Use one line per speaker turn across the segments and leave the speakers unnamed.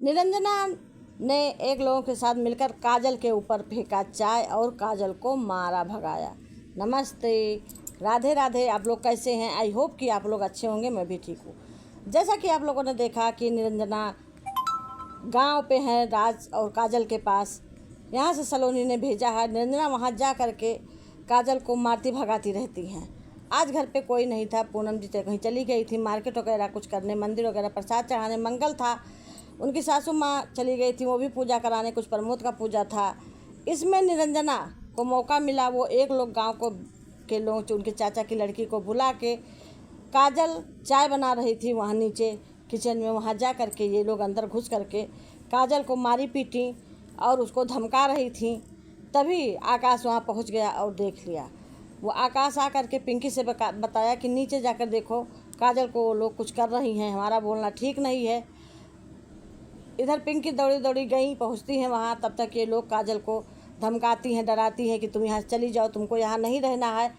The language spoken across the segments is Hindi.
निरंजना ने एक लोगों के साथ मिलकर काजल के ऊपर फेंका चाय और काजल को मारा भगाया। नमस्ते, राधे राधे। आप लोग कैसे हैं? आई होप कि आप लोग अच्छे होंगे। मैं भी ठीक हूँ। जैसा कि आप लोगों ने देखा कि निरंजना गांव पे है राज और काजल के पास। यहाँ से सलोनी ने भेजा है। निरंजना वहाँ जा कर के काजल को मारती भगाती रहती हैं। आज घर पे कोई नहीं था। पूनम जी कहीं चली गई थी मार्केट वगैरह कुछ करने, मंदिर वगैरह प्रसाद चढ़ाने, मंगल था। उनकी सासू माँ चली गई थी, वो भी पूजा कराने, कुछ प्रमोद का पूजा था। इसमें निरंजना को मौका मिला। वो एक लोग गांव को के लोग उनके चाचा की लड़की को बुला के काजल चाय बना रही थी वहाँ नीचे किचन में। वहाँ जा कर के ये लोग अंदर घुस करके काजल को मारी पीटी और उसको धमका रही थी। तभी आकाश वहाँ पहुँच गया और देख लिया। वो आकाश आ करके पिंकी से बताया कि नीचे जाकर देखो, काजल को वो लोग कुछ कर रही हैं, हमारा बोलना ठीक नहीं है। इधर पिंकी दौड़ी दौड़ी गई, पहुंचती हैं वहाँ। तब तक ये लोग काजल को धमकाती हैं, डराती हैं कि तुम यहाँ चली जाओ, तुमको यहाँ नहीं रहना है,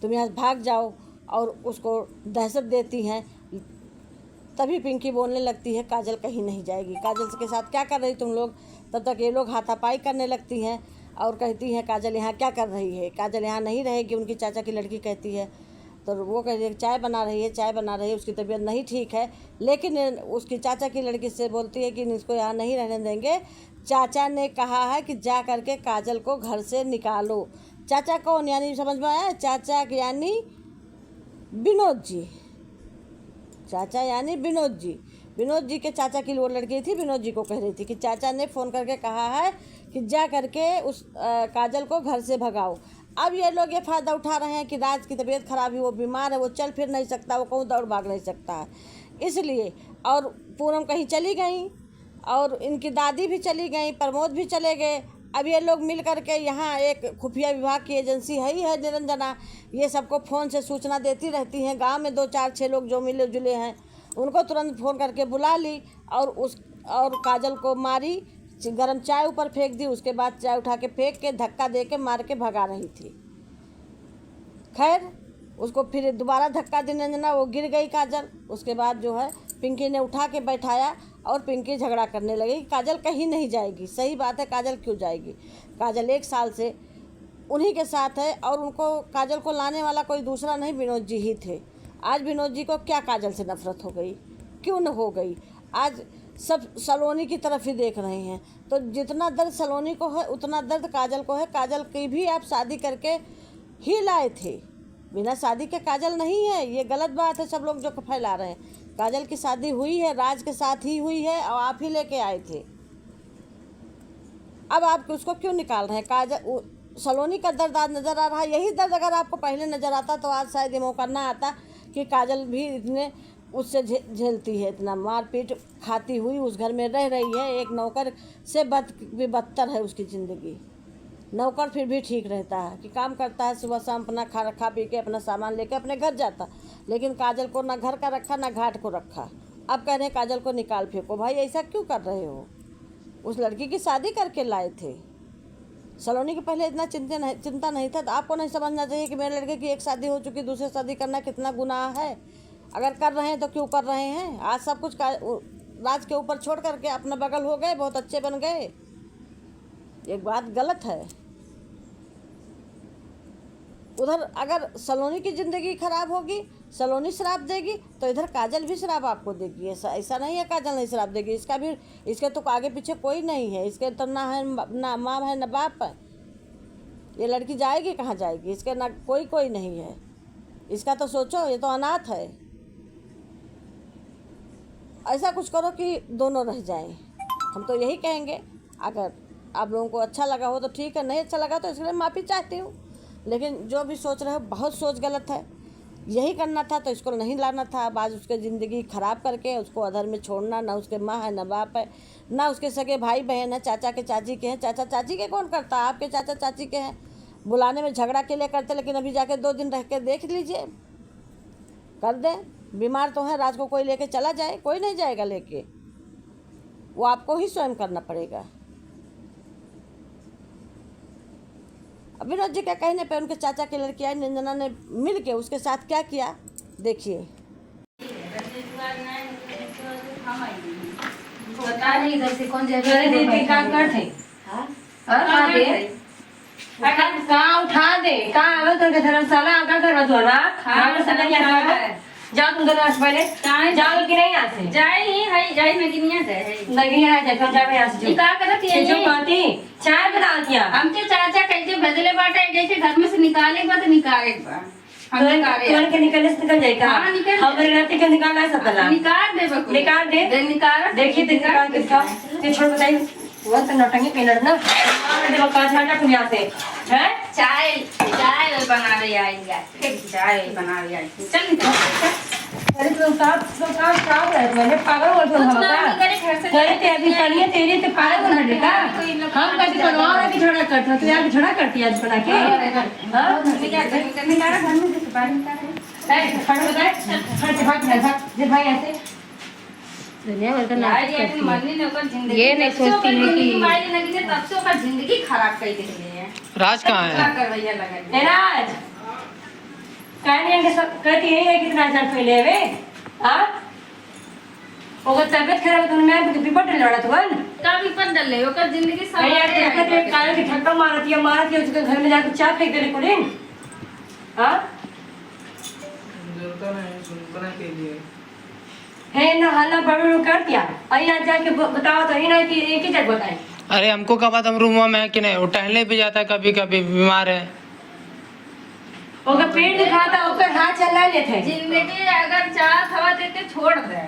तुम यहाँ भाग जाओ, और उसको दहशत देती हैं। तभी पिंकी बोलने लगती है काजल कहीं नहीं जाएगी, काजल के साथ क्या कर रही तुम लोग। तब तक ये लोग हाथापाई करने लगती हैं और कहती हैं काजल यहाँ क्या कर रही है, काजल यहाँ नहीं रहेगी। उनकी चाचा की लड़की कहती है, तो वो कहती है चाय बना रही है, चाय बना रही है, उसकी तबीयत नहीं ठीक है। लेकिन उसकी चाचा की लड़की से बोलती है कि इसको यहाँ नहीं रहने देंगे। चाचा ने कहा है कि जा करके काजल को घर से निकालो। चाचा कौन? यानी समझ में आया? चाचा यानी विनोद जी। चाचा यानी विनोद जी। विनोद जी के चाचा की वो लड़की थी, विनोद जी को कह रही थी कि चाचा ने फ़ोन करके कहा है कि जा करके उस काजल को घर से भगाओ। अब ये लोग ये फ़ायदा उठा रहे हैं कि राज की तबीयत खराब है, वो बीमार है, वो चल फिर नहीं सकता, वो कहूँ दौड़ भाग नहीं सकता है, इसलिए। और पूनम कहीं चली गई और इनकी दादी भी चली गई, प्रमोद भी चले गए। अब ये लोग मिल करके यहाँ एक खुफिया विभाग की एजेंसी ही है निरंजना, ये सबको फ़ोन से सूचना देती रहती हैं। गांव में 2-4-6 लोग जो मिले जुले हैं उनको तुरंत फ़ोन करके बुला ली और काजल को मारी, गरम चाय ऊपर फेंक दी। उसके बाद चाय उठा के फेंक के धक्का दे के मार के भगा रही थी। खैर उसको फिर दोबारा धक्का दी निरंजना, वो गिर गई काजल। उसके बाद जो है पिंकी ने उठा के बैठाया और पिंकी झगड़ा करने लगी, काजल कहीं नहीं जाएगी। सही बात है, काजल क्यों जाएगी? काजल 1 साल से उन्हीं के साथ है और उनको काजल को लाने वाला कोई दूसरा नहीं, विनोद जी ही थे। आज विनोद जी को क्या काजल से नफरत हो गई? क्यों न हो गई? आज सब सलोनी की तरफ ही देख रहे हैं। तो जितना दर्द सलोनी को है उतना दर्द काजल को है। काजल की भी आप शादी करके ही लाए थे, बिना शादी के काजल नहीं है। ये गलत बात है सब लोग जो फैला रहे हैं। काजल की शादी हुई है, राज के साथ ही हुई है और आप ही लेके आए थे। अब आप उसको क्यों निकाल रहे हैं? काजल सलोनी का दर्द आज नज़र आ रहा है। यही दर्द अगर आपको पहले नज़र आता तो आज शायद ये मौका ना आता कि काजल भी इतने उससे झेलती है, इतना मारपीट खाती हुई उस घर में रह रही है। एक नौकर से बदतर है उसकी ज़िंदगी। नौकर फिर भी ठीक रहता है कि काम करता है, सुबह शाम अपना खा पी के अपना सामान लेके अपने घर जाता। लेकिन काजल को ना घर का रखा ना घाट को रखा। अब कह रहे हैं काजल को निकाल फेंको। भाई ऐसा क्यों कर रहे हो? उस लड़की की शादी करके लाए थे। सलोनी के पहले इतना चिंता नहीं था। तो आपको नहीं समझना चाहिए कि मेरे लड़के की एक शादी हो चुकी, दूसरी शादी करना कितना गुनाह है? अगर कर रहे हैं तो क्यों कर रहे हैं? आज सब कुछ राज के ऊपर छोड़ करके अपना बगल हो गए, बहुत अच्छे बन गए। एक बात गलत है। उधर अगर सलोनी की ज़िंदगी खराब होगी, सलोनी शराब देगी, तो इधर काजल भी शराब आपको देगी। ऐसा नहीं है काजल नहीं शराब देगी। इसके तो आगे पीछे कोई नहीं है। इसके तो ना माँ है ना बाप है। ये लड़की जाएगी कहाँ जाएगी? इसके ना कोई नहीं है। इसका तो सोचो, ये तो अनाथ है। ऐसा कुछ करो कि दोनों रह जाएं। हम तो यही कहेंगे। अगर आप लोगों को अच्छा लगा हो तो ठीक है, नहीं अच्छा लगा तो इसलिए माफ़ी चाहती हूँ। लेकिन जो भी सोच रहे हो बहुत सोच गलत है। यही करना था तो इसको नहीं लाना था। अब आज उसकी ज़िंदगी ख़राब करके उसको अधर में छोड़ना। ना उसके माँ है ना बाप है, ना उसके सगे भाई बहन है, चाचा के चाची के हैं। चाचा चाची के कौन करता? आपके चाचा चाची के हैं। बुलाने में झगड़ा के लिए करते, लेकिन अभी जाके 2 दिन रह के देख लीजिए, कर दें। बीमार तो है, राज को कोई लेके चला जाए, कोई नहीं जाएगा लेके, वो आपको ही स्वयं करना पड़ेगा। विनोद जी के कहने पे उनके चाचा की लड़की आई, निरंजना ने मिल के उसके साथ क्या किया देखिए।
पता नहीं इधर से कौन जाए।
अरे दीदी का कर थे हां दे कहां उठा दे कहां आवे तो के धर्मशाला का करवा दो ना हां सब यहाँ है जाओ तुम दोनों पहले जाओ कि नहीं यहाँ से
जाए ही है जाए में गिनिया जाए
नहीं यहाँ जाए तुम जाओ यहाँ से
ई का करत है
जो कहती चाय बना दिया
हमके चाचा कैसे भेजले बाटे जैसे घर में से निकाले बा तो निकाले बा हम निकाले
तुरंत के निकलने से निकल जाएगा
हाँ, निकल
हमारे नाते के निकालना है सकला
निकाल दे बकु
निकाल दे
निकाल
देखिए तो निकाल के दिखाओ ये छोड़ बताइए वो तो नौटंकी पेनर ना मार दे बका झाटा तुम यहाँ से हैं
चाय चाय बना रही आएगा चाय बना रही आई चल निकल
अरे तुम का है मैंने पागल बोल तुम हम का अरे ते अभी करिए तेरे ते पागल बोल रहे का हम कभी करवा की झगड़ा करता तो यार झगड़ा करती आज बना के हां
निकाल घर में से बाहर निकाल
ए खड़ हो जाए खड़ भाग जे भाई ऐसे दुनिया भर का नाटक
ये नहीं सोचती है कि मोबाइल लगी है तब से ओकर जिंदगी खराब कर देले है
राज कहाँ है?
क्या करवैया लगा
ए राज कहने के सब कहती है कितना जन फैले वे हां ओकर तबीयत खराब तो मैं विपट लड़ा तो वन
का भी पर डले ओकर जिंदगी सब
अरे यार देखत है काल की ठक्का मारती है उसके घर में जाकर चाय फेंक देने कोलिन हां
सुनता नहीं के लिए
है ना हल्ला बड़ू कर दिया अइया जाके बताओ तो ही ना कि एक ही जगह बताए
अरे हमको क्या पता हम रूम में है कि नहीं वो टहलने पे जाता है कभी कभी बीमार है
ओकर पेट दिखाता ओकर हाथ चला लेते
जिंदगी अगर चाहत हवा देके छोड़ दे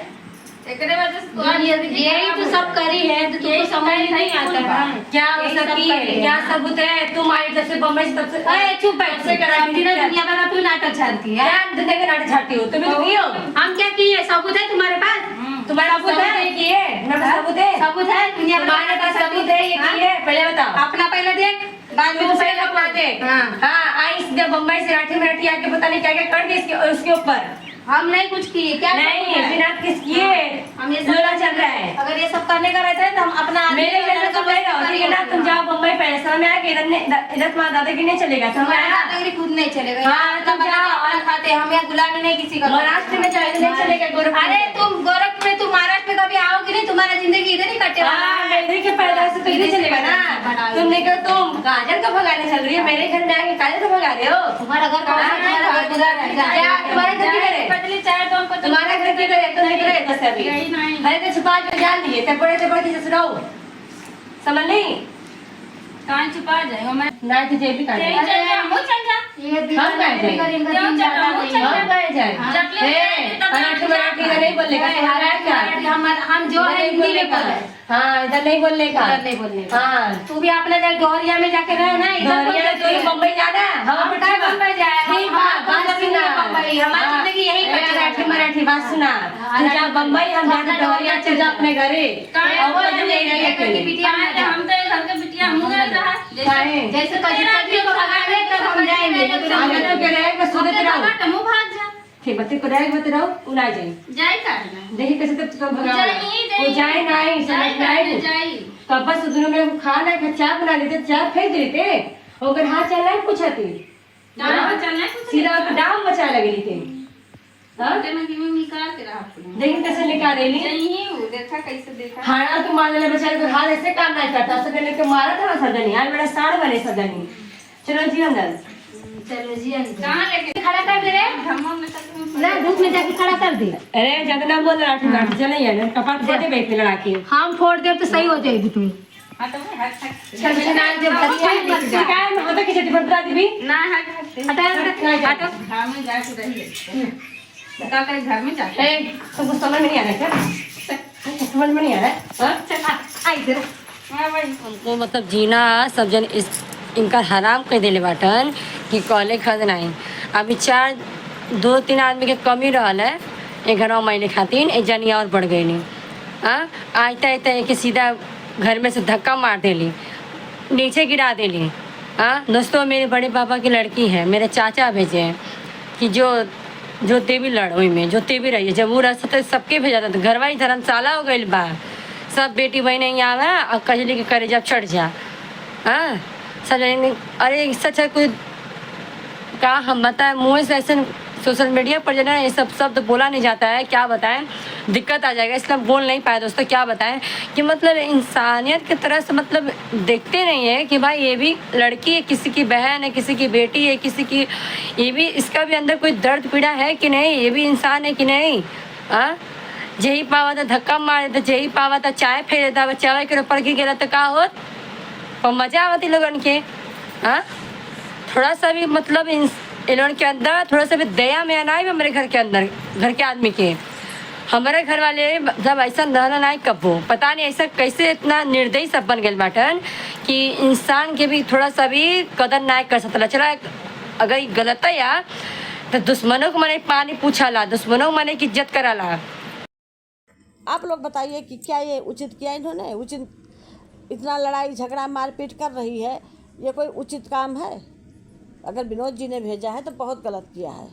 एकरे वजह से तो
यही तो सब करी है तो तुमको समझ नहीं आता है
क्या वो सब की क्या सबूत है तुम आई जैसे बम्बई से तब से
ए चुप बैठ से करा दुनिया भर का तू नाटक छाड़ती है
क्या दुनिया के नाटक छाड़ती हो तुम तो कियो
हम क्या किए सबूत है तुम्हारे पास
तुम्हारा सबूत है ये किए मेरा सबूत है
सबूत है दुनिया भर
तुम्हारे पास सबूत है ये किए पहले बताओ
अपना पहले देख बाद में
तुम
दूसरे
पहले
का
अपना दे हां आई जब बम्बई से राठी में राठी आके पता नहीं क्या क्या कर दी उसके ऊपर
हम नहीं कुछ किए क्या
नहीं बिना किस किए
हम ये
लोला चल रहा है
अगर ये सब करने का रहता है तो हम अपना
मेरे घर में तुम नहीं रहो ठीक है ना तुम जाओ बम्बई पहले समय में आके इधर तुम्हारा दादागिरी नहीं चलेगा समझ आया
दादागिरी खुद नहीं चलेगा
हाँ, तुम जाओ।
और खाते हम यहाँ गुलामी नहीं किसी का
महाराष्ट्र में जाए तो नहीं चलेगा गोरखपुर
अरे तुम गोरखपुर में तुम महाराष्ट्र में कभी आओगी नहीं तुम्हारा जिंदगी इधर ही कटे
मेरे के पैदा से तो इधर चलेगा ना तुमने कहा तुम काजल का भगाने चल रही है मेरे घर में आके काजल का भगा रहे हो
तुम्हारा घर
तुम्हारे घर किधर है
पतली चाय तो हमको
तुम्हारा घर किधर है तुम निकल रहे दस अभी
यही नहीं
अरे तो छुपा जो जान दिए तब बड़े की जैसे रहो समझ नहीं
कहां छुपा जाएगा मैं
ना तुझे भी काजल
चल जा हम चल जा
हम कहे जाए नहीं बोलने का
हम जो है हिंदी में बोल रहे
हाँ इधर नहीं बोलने का
नहीं बोलने का।
हाँ
तू भी अपना जाए गौरिया में जाके रहे ना इधर
गौरिया तो मुंबई जाना हम
बेटा मुंबई जाए
ठीक बात बात सुना
मुंबई हमारी जिंदगी यही
मराठी मराठी बात सुना तू जा बम्बई हम जाते गौरिया चल जा अपने घरे और कभी नहीं रहे अकेले
हम तो घर के बिटिया हम नहीं रहा
जैसे कभी को भगा दे तब हम जाएंगे
आगे तो के रहे बस सुनते रहो
तुम भाग जा
ठीक बत्ती को रहे मत रहो उना जाए
जाए का
देखिए कैसे तब तो भगा वो जाए नहीं समझ में आई
जाए
तब बस दोनों में खाना का चाय बना लेते चाय फेंक देते ओकर हाथ चलना है कुछ आती
चलना
सीधा डाम मचा लगे थे हां
निकाल के रहा
देखिए कैसे निकालेली
नहीं देखा कैसे देखा
खाना तो मार ले बेचारे को हाथ ऐसे काम नहीं करता सब लेके मारा था ना सदनी यार मेरा साड़ बने सदनी चलो जी अंदर
चलो जी
कहां लेके
खड़ा कर दे रे
धम्मों में तक
ना धूप में जाके खड़ा कर दे
अरे ज्यादा ना बोल रहा ठंडा चले यार कपाट फोड़ दे बैठ लड़ा के
हम फोड़ दे तो सही हो जाएगी तुम
हां तो हाथ
चल चल जब काय में होता कि जति बंदरा दीबी
ना हाथ
हटा हटो
हां मैं जा के रही बता कर घर में जा
ए तुमको समझ में नहीं आ रहा क्या समझ में नहीं आ रहा हां
चल आई जरा
हां भाई
हमको मतलब जीना सब जन इस इनका हराम कर दिले बाटन कि कॉले खद नहीं अभी 2-3 आदमी के कमी रहल है एक घर महीने खातिर एक जनी और बढ़ गई नहीं हाँ आते एक सीधा घर में से धक्का मार देली नीचे गिरा देली हाँ दोस्तों मेरे बड़े पापा की लड़की है मेरे चाचा भेजे हैं कि जो देवी लड़ोई में जो तेवी रही है जब वो रहा तो सबके भेजा था तो घरवा ही धर्मशाला हो गई बा सब बेटी बहन यहाँ आवा और कजली के करे जब चढ़ जा हाँ सब अरे सच है कोई का हम बताए मुँह से ऐसे सोशल मीडिया पर जो है ना ये सब शब्द बोला नहीं जाता है, क्या बताएं, दिक्कत आ जाएगा, इसलिए हम बोल नहीं पाए दोस्तों। क्या बताएं कि मतलब इंसानियत की तरह से मतलब देखते नहीं है कि भाई ये भी लड़की है, किसी की बहन है, किसी की बेटी है, किसी की, ये भी, इसका भी अंदर कोई दर्द पीड़ा है कि नहीं, ये भी इंसान है कि नहीं। हाँ, जेही पावा था धक्का मार देता, जेही पावा था चाय फेर देता, बच्चा के ऊपर गिर गिरा तो का होत, और मजा आवती लोगन के। हाँ, थोड़ा सा भी मतलब इन लोगों के अंदर थोड़ा सा भी दया में ना है हमारे घर के अंदर, घर के आदमी के। हमारे घर वाले जब ऐसा रहना ना कब हो, पता नहीं ऐसा कैसे इतना निर्दयी सब बन गए बाटन कि इंसान के भी थोड़ा सा भी कदर ना कर सकता। चला अगर ये गलत है या तो दुश्मनों को मैंने पानी पूछा ला, दुश्मनों को मैंने की इज्जत करा ला।
आप लोग बताइए कि क्या ये उचित किया इन्होंने? उचित, इतना लड़ाई झगड़ा मारपीट कर रही है, ये कोई उचित काम है? अगर विनोद जी ने भेजा है तो बहुत गलत किया है।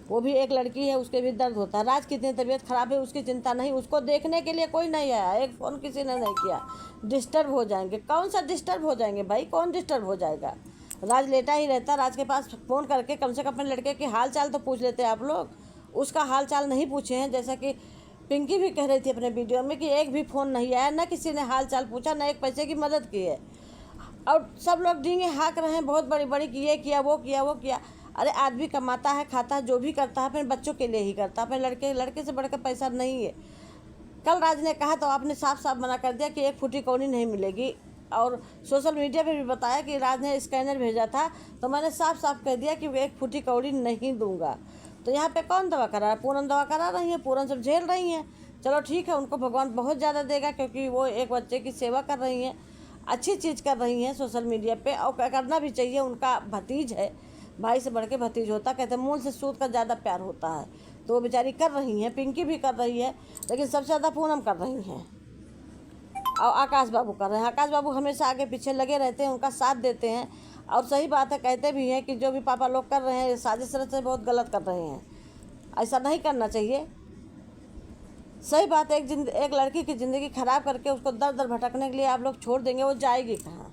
वो भी एक लड़की है, उसके भी दर्द होता है। राज की इतनी तबीयत ख़राब है, उसकी चिंता नहीं, उसको देखने के लिए कोई नहीं आया, एक फ़ोन किसी ने नहीं किया। डिस्टर्ब हो जाएंगे, कौन सा डिस्टर्ब हो जाएंगे भाई, कौन डिस्टर्ब हो जाएगा? राज लेटा ही रहता, राज के पास फ़ोन करके कम से कम अपने लड़के के हाल चाल तो पूछ लेते आप लोग। उसका हाल चाल नहीं पूछे हैं, जैसा कि पिंकी भी कह रही थी अपने वीडियो में कि एक भी फ़ोन नहीं आया, ना किसी ने हाल चाल पूछा, ना एक पैसे की मदद की है। और सब लोग डींगे हाँक रहे हैं बहुत बड़ी बड़ी कि ये किया वो किया वो किया। अरे आदमी कमाता है, खाता है, जो भी करता है अपने बच्चों के लिए ही करता है, अपने लड़के से बढ़कर पैसा नहीं है। कल राज ने कहा तो आपने साफ साफ मना कर दिया कि एक फूटी कौड़ी नहीं मिलेगी। और सोशल मीडिया पे भी बताया कि राज ने स्कैनर भेजा था, तो मैंने साफ साफ कह दिया कि एक फूटी कौड़ी नहीं दूंगा। तो यहाँ पे कौन दवा करा रहा है? पूरन दवा करा रही है, पूरन सब झेल रही हैं। चलो ठीक है, उनको भगवान बहुत ज़्यादा देगा, क्योंकि वो एक बच्चे की सेवा कर रही हैं, अच्छी चीज़ कर रही हैं सोशल मीडिया पे, और करना भी चाहिए। उनका भतीज है, भाई से बढ़ के भतीज होता, कहते हैं मूल से सूद का ज़्यादा प्यार होता है। तो वो बेचारी कर रही हैं, पिंकी भी कर रही है, लेकिन सबसे ज़्यादा पूनम कर रही हैं और आकाश बाबू कर रहे हैं। आकाश बाबू हमेशा आगे पीछे लगे रहते हैं, उनका साथ देते हैं। और सही बात है, कहते भी हैं कि जो भी पापा लोग कर रहे हैं साजिश रच से बहुत गलत कर रहे हैं, ऐसा नहीं करना चाहिए। सही बात है, एक लड़की की ज़िंदगी ख़राब करके उसको दर दर भटकने के लिए आप लोग छोड़ देंगे, वो जाएगी कहाँ?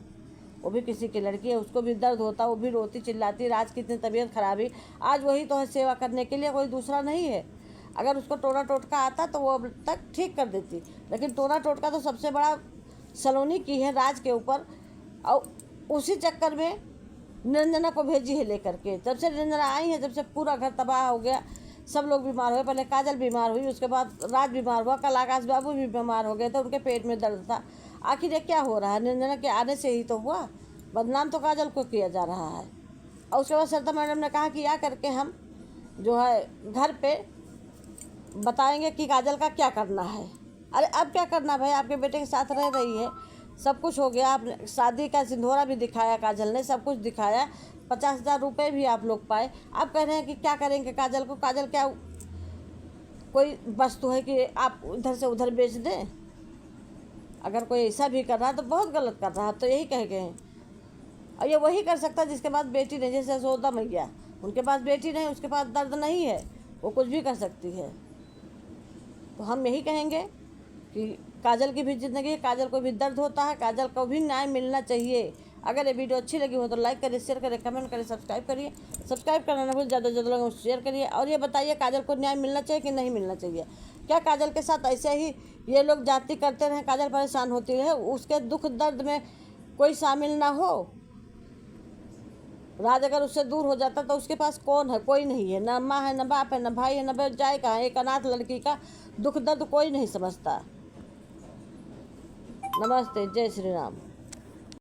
वो भी किसी की लड़की है, उसको भी दर्द होता, वो भी रोती चिल्लाती। राज की इतनी तबीयत खराब है, आज वही तो है सेवा करने के लिए, कोई दूसरा नहीं है। अगर उसको टोना टोटका आता तो वो अब तक ठीक कर देती, लेकिन टोना टोटका तो सबसे बड़ा सलोनी की है राज के ऊपर। और उसी चक्कर में निरंजना को भेजी है लेकर के। जब से निरंजना आई है, जब से पूरा घर तबाह हो गया, सब लोग बीमार हुए। पहले काजल बीमार हुई, उसके बाद राज बीमार हुआ, कल आकाश बाबू भी बीमार हो गए थे, उनके पेट में दर्द था। आखिर ये क्या हो रहा है? निरंजना के आने से ही तो हुआ, बदनाम तो काजल को किया जा रहा है। और उसके बाद सरिता मैडम ने कहा कि या करके हम जो है घर पे बताएंगे कि काजल का क्या करना है। अरे अब क्या करना भाई, आपके बेटे के साथ रह रही है, सब कुछ हो गया, आपने शादी का सिंदूरा भी दिखाया काजल ने, सब कुछ दिखाया, 50,000 रुपये भी आप लोग पाए। आप कह रहे हैं कि क्या करेंगे काजल को? काजल क्या कोई वस्तु है कि आप इधर से उधर बेच दें? अगर कोई ऐसा भी कर रहा है तो बहुत गलत कर रहा है, तो यही कह गए हैं। और ये वही कर सकता है जिसके पास बेटी नहीं, जैसे यशोदा मैया, उनके पास बेटी नहीं, उसके पास दर्द नहीं है, वो कुछ भी कर सकती है। तो हम यही कहेंगे कि काजल की भी ज़िंदगी है, काजल को भी दर्द होता है, काजल को भी न्याय मिलना चाहिए। अगर ये वीडियो अच्छी लगी हो तो लाइक करिए, शेयर करिए, कमेंट करिए, सब्सक्राइब करिए। सब्सक्राइब करना ना भूल, ज़्यादा से ज़्यादा लोगों को शेयर करिए। और ये बताइए काजल को न्याय मिलना चाहिए कि नहीं मिलना चाहिए? क्या काजल के साथ ऐसे ही ये लोग जाति करते रहें, काजल परेशान होती रहे, उसके दुख दर्द में कोई शामिल ना हो? राज अगर उससे दूर हो जाता तो उसके पास कौन है? कोई नहीं है, ना माँ है, ना बाप है, ना भाई है, ना जाए कहाँ? एक अनाथ लड़की का दुख दर्द कोई नहीं समझता। नमस्ते, जय श्री राम।